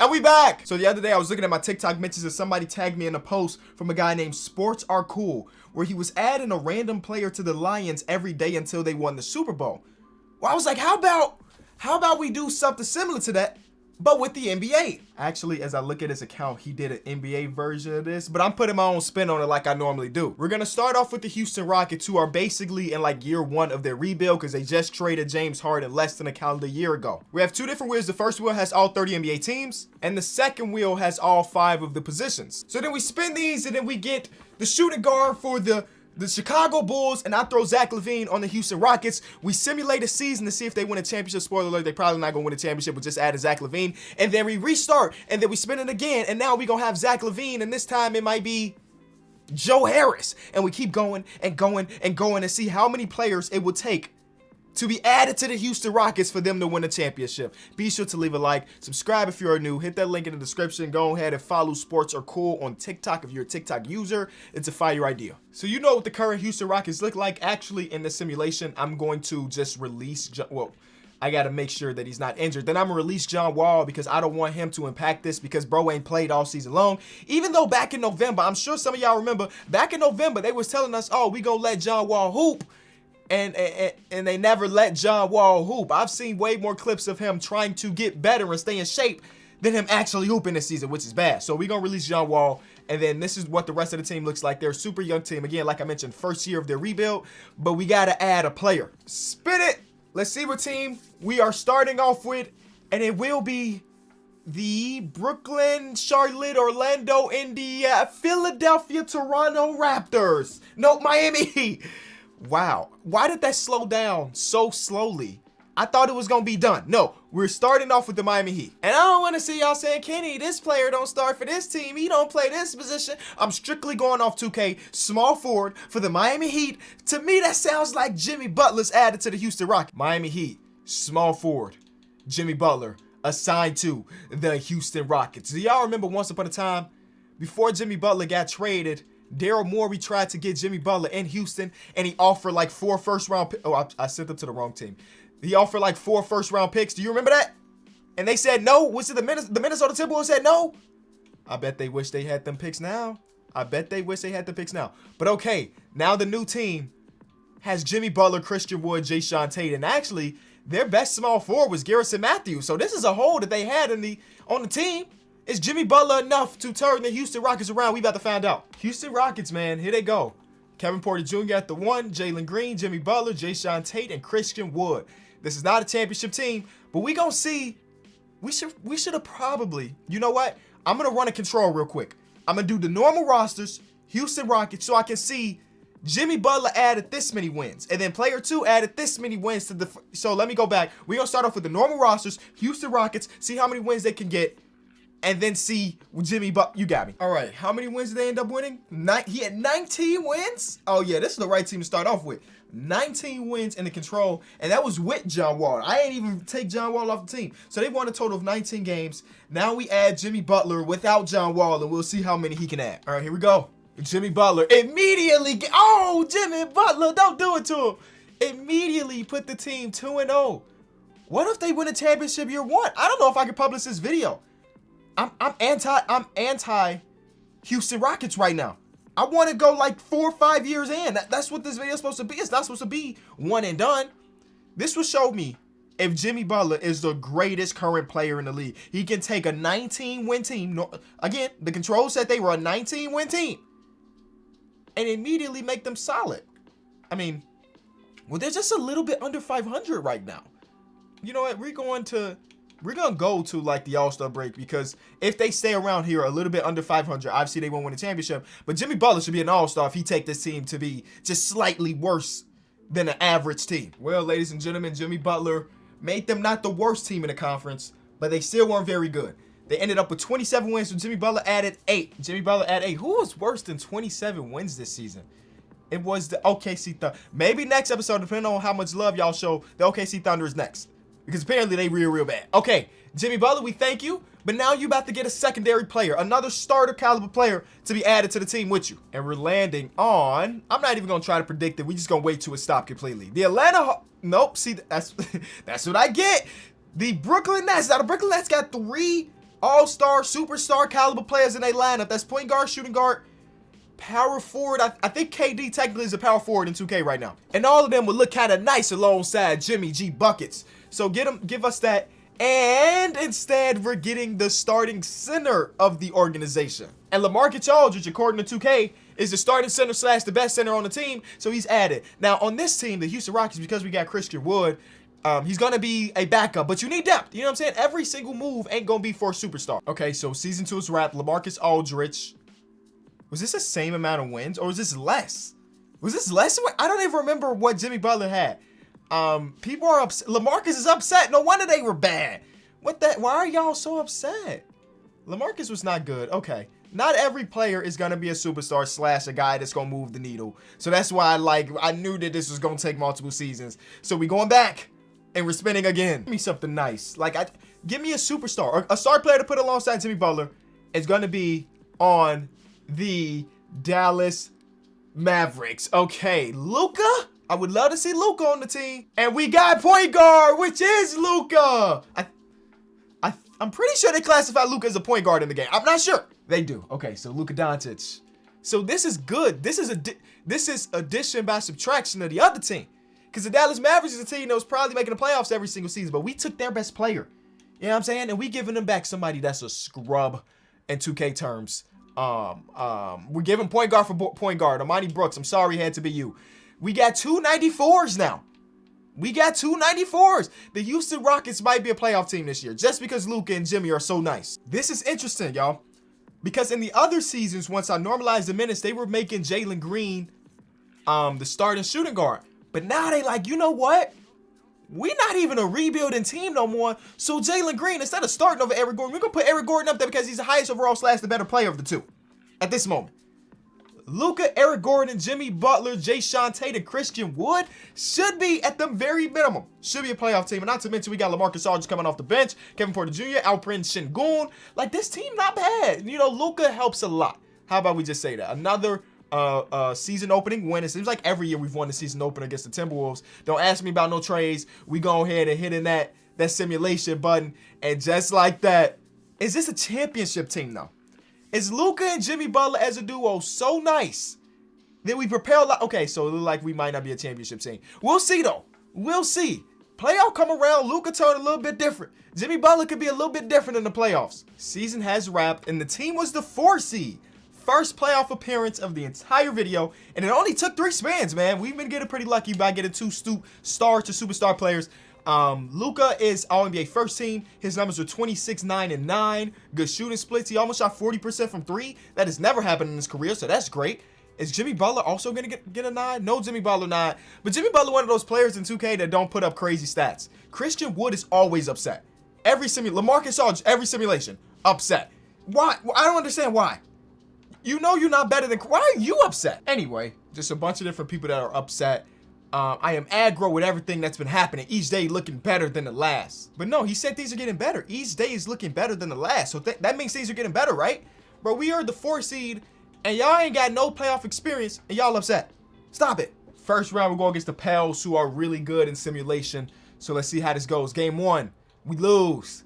And we back. So the other day I was looking at my TikTok mentions and somebody tagged me in a post from a guy named Sports Are Cool, where he was adding a random player to the Lions every day until they won the Super Bowl. Well, I was like, how about we do something similar to that, but with the NBA? Actually, as I look at his account, he did an NBA version of this, but I'm putting my own spin on it like I normally do. We're gonna start off with the Houston Rockets, who are basically in like year one of their rebuild because they just traded James Harden less than a calendar year ago. We have two different wheels. The first wheel has all 30 NBA teams, and the second wheel has all 5 of the positions. So then we spin these, and then we get the shooting guard for the Chicago Bulls, and I throw Zach LaVine on the Houston Rockets. We simulate a season to see if they win a championship. Spoiler alert, they probably not gonna win a championship, but just add a Zach LaVine. And then we restart, and then we spin it again, and now we gonna have Zach LaVine, and this time it might be Joe Harris. And we keep going and going and going and see how many players it would take to be added to the Houston Rockets for them to win a championship. Be sure to leave a like, subscribe if you are new, hit that link in the description, go ahead and follow Sports Are Cool on TikTok if you're a TikTok user. It's a fire idea. So you know what the current Houston Rockets look like. Actually, in the simulation, I'm going to just release, I got to make sure that he's not injured. Then I'm going to release John Wall because I don't want him to impact this because bro ain't played all season long. Even though back in November, I'm sure some of y'all remember, back in November, they was telling us, oh, we going to let John Wall hoop. And they never let John Wall hoop. I've seen way more clips of him trying to get better and stay in shape than him actually hooping this season, which is bad. So we're going to release John Wall, and then this is what the rest of the team looks like. They're a super young team. Again, like I mentioned, first year of their rebuild, but we got to add a player. Spin it. Let's see what team we are starting off with, and it will be the Brooklyn, Charlotte, Orlando, India, Philadelphia, Toronto Raptors. No, Miami Heat. Wow, why did that slow down so slowly? I thought it was gonna be done. No, we're starting off with the Miami Heat. And I don't wanna see y'all saying, Kenny, this player don't start for this team. He don't play this position. I'm strictly going off 2K, small forward for the Miami Heat. To me, that sounds like Jimmy Butler's added to the Houston Rockets. Miami Heat, small forward, Jimmy Butler, assigned to the Houston Rockets. Do y'all remember once upon a time, before Jimmy Butler got traded, Daryl Morey tried to get Jimmy Butler in Houston, and he offered like 4 first-round picks. Oh, I sent them to the wrong team. He offered like 4 first-round picks. Do you remember that? And they said no. Was it the Minnesota Timberwolves said no? I bet they wish they had them picks now. But okay, now the new team has Jimmy Butler, Christian Wood, Jae'Sean Tate, and actually their best small forward was Garrison Matthews. So this is a hole that they had on the team. Is Jimmy Butler enough to turn the Houston Rockets around? We about to find out. Houston Rockets, man, here they go. Kevin Porter Jr. at the 1, Jalen Green, Jimmy Butler, Jae'Sean Tate, and Christian Wood. This is not a championship team, but we gonna see. We should have probably, you know what? I'm gonna run a control real quick. I'm gonna do the normal rosters, Houston Rockets, so I can see Jimmy Butler added this many wins, and then player 2 added this many wins to the. So let me go back. We're gonna start off with the normal rosters, Houston Rockets, see how many wins they can get. And then see Jimmy Butler. You got me. All right. How many wins did they end up winning? He had 19 wins? Oh, yeah. This is the right team to start off with. 19 wins in the control. And that was with John Wall. I ain't even take John Wall off the team. So they won a total of 19 games. Now we add Jimmy Butler without John Wall, and we'll see how many he can add. All right. Here we go. Jimmy Butler immediately. Oh, Jimmy Butler. Don't do it to him. Immediately put the team 2-0. What if they win a championship year 1? I don't know if I can publish this video. I'm anti Houston Rockets right now. I want to go like 4 or 5 years in. That's what this video is supposed to be. It's not supposed to be one and done. This will show me if Jimmy Butler is the greatest current player in the league. He can take a 19-win team. Again, the control said they were a 19-win team and immediately make them solid. I mean, well, they're just a little bit under 500 right now. You know what? We're going to go to like the All-Star break, because if they stay around here a little bit under 500, obviously they won't win a championship. But Jimmy Butler should be an All-Star if he take this team to be just slightly worse than an average team. Well, ladies and gentlemen, Jimmy Butler made them not the worst team in the conference, but they still weren't very good. They ended up with 27 wins, so Jimmy Butler added 8. Who was worse than 27 wins this season? It was the OKC Thunder. Maybe next episode, depending on how much love y'all show, the OKC Thunder is next, because apparently they real bad. Okay, Jimmy Butler, we thank you, but now you about to get a secondary player, another starter caliber player to be added to the team with you. And we're landing on, I'm not even going to try to predict it. We just going to wait till it stop completely. The nope, see, that's what I get. The Brooklyn Nets. Now, the Brooklyn Nets got 3 all-star, superstar caliber players in a lineup. That's point guard, shooting guard, power forward. I think KD technically is a power forward in 2K right now. And all of them would look kind of nice alongside Jimmy G buckets. So give us that. And instead, we're getting the starting center of the organization. And LaMarcus Aldridge, according to 2K, is the starting center / the best center on the team. So he's added. Now, on this team, the Houston Rockets, because we got Christian Wood, he's going to be a backup, but you need depth. You know what I'm saying? Every single move ain't going to be for a superstar. Okay, so season 2 is wrapped. LaMarcus Aldridge. Was this the same amount of wins, or was this less? Was this less? I don't even remember what Jimmy Butler had. People are upset. LaMarcus is upset. No wonder they were bad. Why are y'all so upset? LaMarcus was not good. Okay. Not every player is going to be a superstar / a guy that's going to move the needle. So that's why I knew that this was going to take multiple seasons. So we going back and we're spinning again. Give me something nice. Give me a superstar or a star player to put alongside Jimmy Butler. It's going to be on the Dallas Mavericks. Okay, Luka. I would love to see Luka on the team. And we got point guard, which is Luka. I'm pretty sure they classify Luka as a point guard in the game. I'm not sure. They do. Okay, so Luka Doncic. So this is good. This is addition by subtraction of the other team. Because the Dallas Mavericks is a team that was probably making the playoffs every single season, but we took their best player. You know what I'm saying? And we giving them back somebody that's a scrub in 2K terms. We're giving point guard for point guard. Amani Brooks, I'm sorry it had to be you. We got 294s now. We got 294s. The Houston Rockets might be a playoff team this year just because Luka and Jimmy are so nice. This is interesting, y'all. Because in the other seasons, once I normalized the minutes, they were making Jalen Green the starting shooting guard. But now they like, you know what? We're not even a rebuilding team no more. So Jalen Green, instead of starting over Eric Gordon, we're going to put Eric Gordon up there because he's the highest overall / the better player of the two at this moment. Luka, Eric Gordon, Jimmy Butler, Jae'Sean Tate, and Christian Wood should be at the very minimum. Should be a playoff team. And not to mention, we got LaMarcus Aldridge coming off the bench, Kevin Porter Jr., Alperen Sengun. Like, this team not bad. You know, Luka helps a lot. How about we just say that? Another season opening win. It seems like every year we've won the season opener against the Timberwolves. Don't ask me about no trades. We go ahead and hit in that simulation button. And just like that, is this a championship team, though? Is Luka and Jimmy Butler as a duo so nice that we prepare a lot? Okay, so it looks like we might not be a championship team. We'll see, though. We'll see. Playoff come around, Luka turn a little bit different. Jimmy Butler could be a little bit different in the playoffs. Season has wrapped, and the team was the 4 seed. First playoff appearance of the entire video, and it only took 3 spins, man. We've been getting pretty lucky by getting 2 star to superstar players. Luka is All-NBA first team. His numbers are 26, 9, and 9. Good shooting splits. He almost shot 40% from 3. That has never happened in his career, so that's great. Is Jimmy Butler also going to get a 9? No, Jimmy Butler not. But Jimmy Butler, one of those players in 2K that don't put up crazy stats. Christian Wood is always upset. LaMarcus Aldridge, every simulation, upset. Why? I don't understand why. You know you're not better than... Why are you upset? Anyway, just a bunch of different people that are upset. I am aggro with everything that's been happening. Each day looking better than the last. But no, he said things are getting better. Each day is looking better than the last. So that means things are getting better, right? Bro, we are the 4 seed, and y'all ain't got no playoff experience, and y'all upset. Stop it. First round, we're going against the Pels, who are really good in simulation. So let's see how this goes. Game 1, we lose.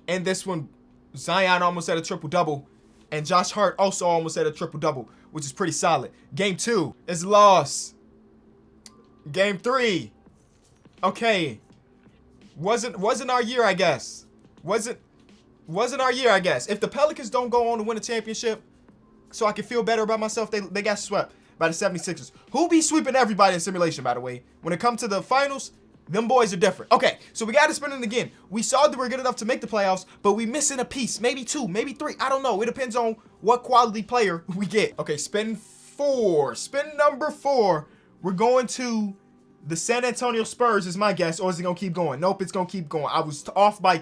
And this one, Zion almost had a triple-double. And Josh Hart also almost had a triple-double, which is pretty solid. Game 2 is loss. Game 3. Okay. Wasn't our year, I guess. Wasn't our year, I guess. If the Pelicans don't go on to win a championship, so I can feel better about myself, they got swept by the 76ers. Who be sweeping everybody in simulation, by the way? When it comes to the finals, them boys are different. Okay, so we got to spin it again. We saw that we're good enough to make the playoffs, but we missing a piece. Maybe 2, maybe 3. I don't know. It depends on what quality player we get. Okay, spin 4. Spin number 4. We're going to the San Antonio Spurs is my guess, or is it going to keep going? Nope, it's going to keep going. I was off by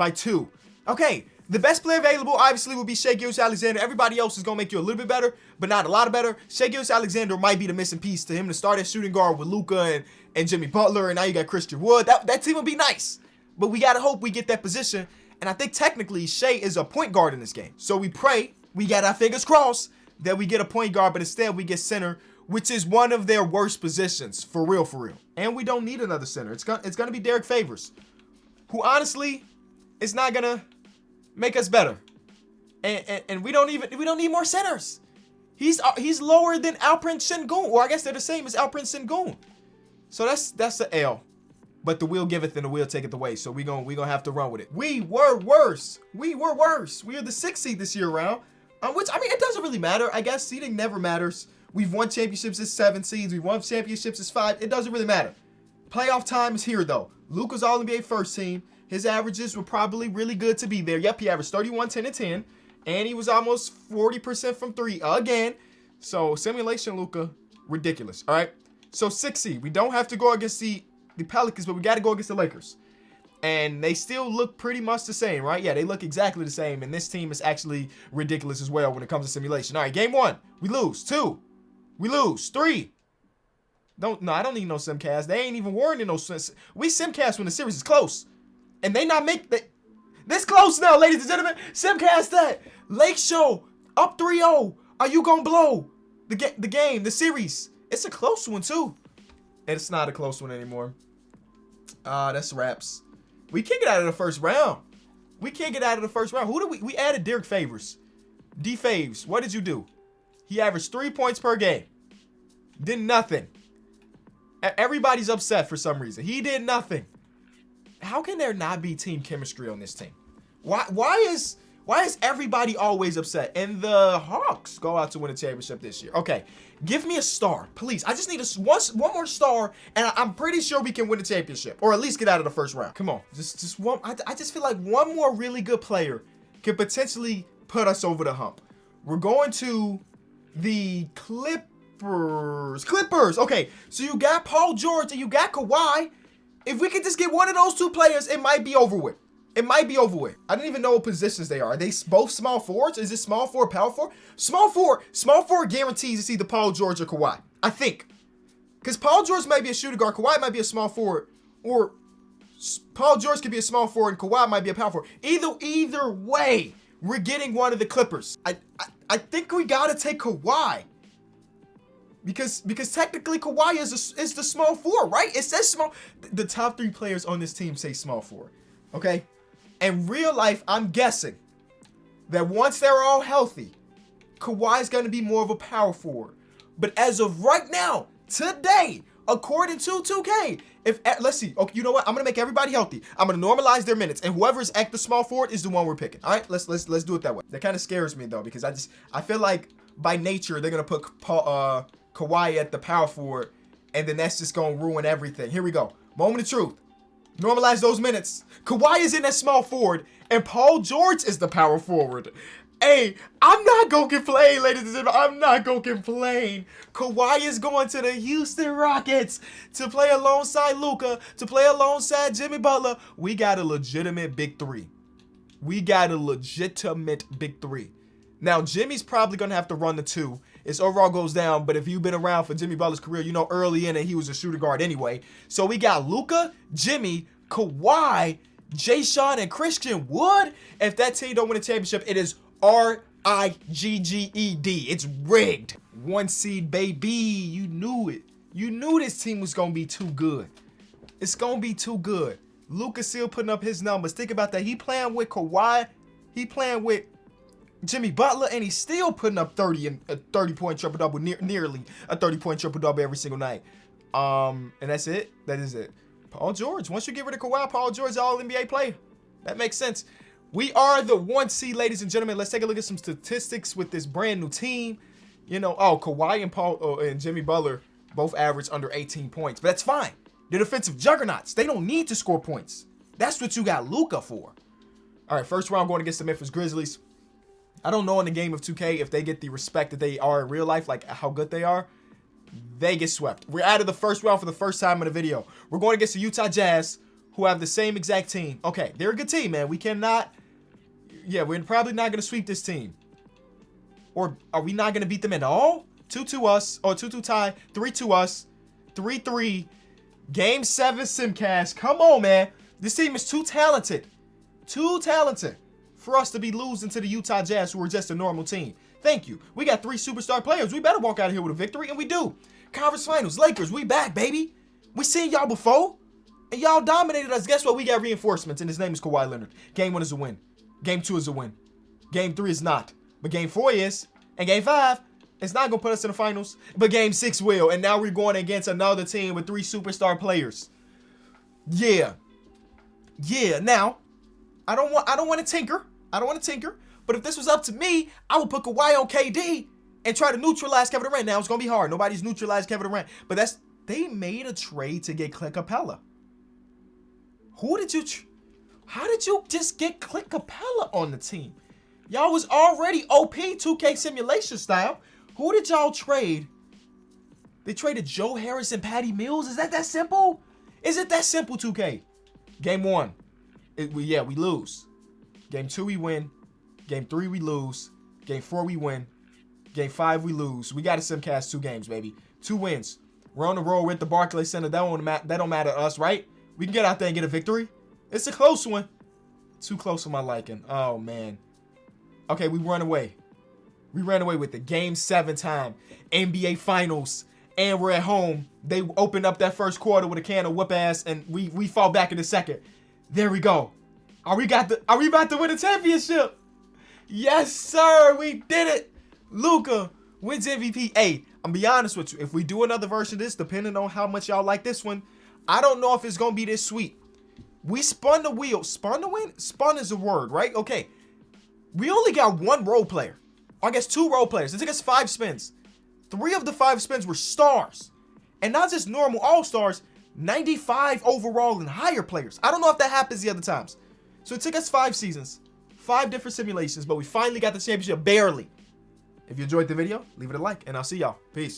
2. Okay, the best player available obviously will be Shai Gilgeous-Alexander. Everybody else is going to make you a little bit better, but not a lot better. Shai Gilgeous-Alexander might be the missing piece to him to start at shooting guard with Luka and Jimmy Butler, and now you got Christian Wood. That team would be nice, but we got to hope we get that position, and I think technically Shai is a point guard in this game. So we pray, we got our fingers crossed that we get a point guard, but instead we get center, which is one of their worst positions, for real, for real. And we don't need another center. It's gonna be Derek Favors, who honestly is not gonna Make us better. And we don't need more centers. He's lower than Alperen Sengun, or I guess they're the same as Alperen Sengun. So that's the L. But the will giveth and the will taketh away. So we gonna have to run with it. We were worse. We are the 6th seed this year round. Which, I mean, it doesn't really matter. I guess seeding never matters. We've won championships as 7 seeds. We've won championships as 5. It doesn't really matter. Playoff time is here, though. Luka's All-NBA first team. His averages were probably really good to be there. Yep, he averaged 31, 10, and 10. And he was almost 40% from 3 again. So, simulation Luka, ridiculous. All right? So, 6 seed. We don't have to go against the Pelicans, but we got to go against the Lakers. And they still look pretty much the same, right? Yeah, they look exactly the same. And this team is actually ridiculous as well when it comes to simulation. All right, game 1, we lose. 2, we lose. 3. I don't need no simcast. They ain't even warning no sim. We simcast when the series is close. And they not make that. This close now, ladies and gentlemen. Simcast that. Lake Show, up 3-0. Are you going to blow the game, the series? It's a close one, too. And it's not a close one anymore. That's wraps. We can't get out of the first round. Who did we added Derek Favors. D Faves, what did you do? He averaged 3 points per game. Did nothing. Everybody's upset for some reason. He did nothing. How can there not be team chemistry on this team? Why is everybody always upset? And the Hawks go out to win a championship this year. Okay, give me a star, please. I just need one more star, and I'm pretty sure we can win the championship, or at least get out of the first round. Come on, just one. I just feel like one more really good player could potentially put us over the hump. We're going to the Clippers. Okay, so you got Paul George and you got Kawhi. If we could just get one of those 2 players, it might be over with. I don't even know what positions they are. Are they both small forwards? Is it small forward, power forward? Small forward guarantees it's either Paul George or Kawhi. I think. Because Paul George might be a shooting guard. Kawhi might be a small forward. Or Paul George could be a small forward and Kawhi might be a power forward. Either way, we're getting one of the Clippers. I think we got to take Kawhi. Because technically Kawhi is the small forward, right? It says small. The top 3 players on this team say small forward. Okay? In real life, I'm guessing that once they're all healthy, Kawhi's going to be more of a power forward. But as of right now, today, according to 2K, let's see. Okay, you know what? I'm going to make everybody healthy. I'm going to normalize their minutes, and whoever's at the small forward is the one we're picking. All right? Let's do it that way. That kind of scares me though, because I feel like by nature they're going to put Kawhi at the power forward, and then that's just going to ruin everything. Here we go. Moment of truth. Normalize those minutes. Kawhi is in that small forward, and Paul George is the power forward. Hey, I'm not going to complain, ladies and gentlemen. I'm not going to complain. Kawhi is going to the Houston Rockets to play alongside Luka, to play alongside Jimmy Butler. We got a legitimate big 3. Now, Jimmy's probably going to have to run the 2. His overall goes down, but if you've been around for Jimmy Butler's career, you know early in it, he was a shooting guard anyway. So we got Luka, Jimmy, Kawhi, Jay-Sean, and Christian Wood. If that team don't win a championship, it is RIGGED. It's rigged. 1 seed, baby. You knew it. You knew this team was going to be too good. It's going to be too good. Luka still putting up his numbers. Think about that. He playing with Kawhi. He playing with Jimmy Butler, and he's still putting up 30 and a 30-point triple-double, nearly a 30-point triple-double every single night. And that's it. That is it. Paul George. Once you get rid of Kawhi, Paul George is all-NBA player. That makes sense. We are the 1 seed, ladies and gentlemen. Let's take a look at some statistics with this brand new team. You know, Kawhi and and Jimmy Butler both average under 18 points, but that's fine. They're defensive juggernauts. They don't need to score points. That's what you got Luka for. All right, first round going against the Memphis Grizzlies. I don't know in the game of 2K if they get the respect that they are in real life, like how good they are. They get swept. We're out of the first round for the first time in the video. We're going against the Utah Jazz, who have the same exact team. Okay, they're a good team, man. We cannot... Yeah, we're probably not going to sweep this team. Or are we not going to beat them at all? 2-2 us, or 2-2 tie, 3-2 us, 3-3. Game 7 Simcast. Come on, man. This team is too talented. Too talented for us to be losing to the Utah Jazz, who are just a normal team. Thank you. We got 3 superstar players. We better walk out of here with a victory, and we do. Conference Finals, Lakers, we back, baby. We seen y'all before, and y'all dominated us. Guess what? We got reinforcements, and his name is Kawhi Leonard. Game 1 is a win. Game 2 is a win. Game 3 is not. But Game 4 is. And Game 5, it's not going to put us in the finals. But Game 6 will. And now we're going against another team with 3 superstar players. Yeah. Yeah. Now, I don't want to tinker. But if this was up to me, I would put Kawhi on KD and try to neutralize Kevin Durant. Now, it's going to be hard. Nobody's neutralized Kevin Durant. But they made a trade to get Clint Capella. How did you just get Clint Capella on the team? Y'all was already OP 2K simulation style. Who did y'all trade? They traded Joe Harris and Patty Mills. Is that simple? Is it that simple, 2K? Game 1. We lose. Game 2, we win. Game 3, we lose. Game 4, we win. Game 5, we lose. We got to simcast 2 games, baby. 2 wins. We're on the road with the Barclays Center. That don't matter to us, right? We can get out there and get a victory. It's a close one. Too close for my liking. Oh, man. Okay, we run away. We ran away with the Game 7 time. NBA Finals. And we're at home. They opened up that first quarter with a can of whoop ass, and we fall back in the second. There we go. Are we about to win a championship? Yes, sir. We did it. Luka wins MVP. Hey, I'm be honest with you. If we do another version of this, depending on how much y'all like this one, I don't know if it's going to be this sweet. We spun the wheel. Spun to win? Spun is a word, right? Okay. We only got 1 role player. I guess 2 role players. It took us 5 spins. 3 of the 5 spins were stars. And not just normal all-stars, 95 overall and higher players. I don't know if that happens the other times. So it took us 5 seasons, 5 different simulations, but we finally got the championship barely. If you enjoyed the video, leave it a like, and I'll see y'all. Peace.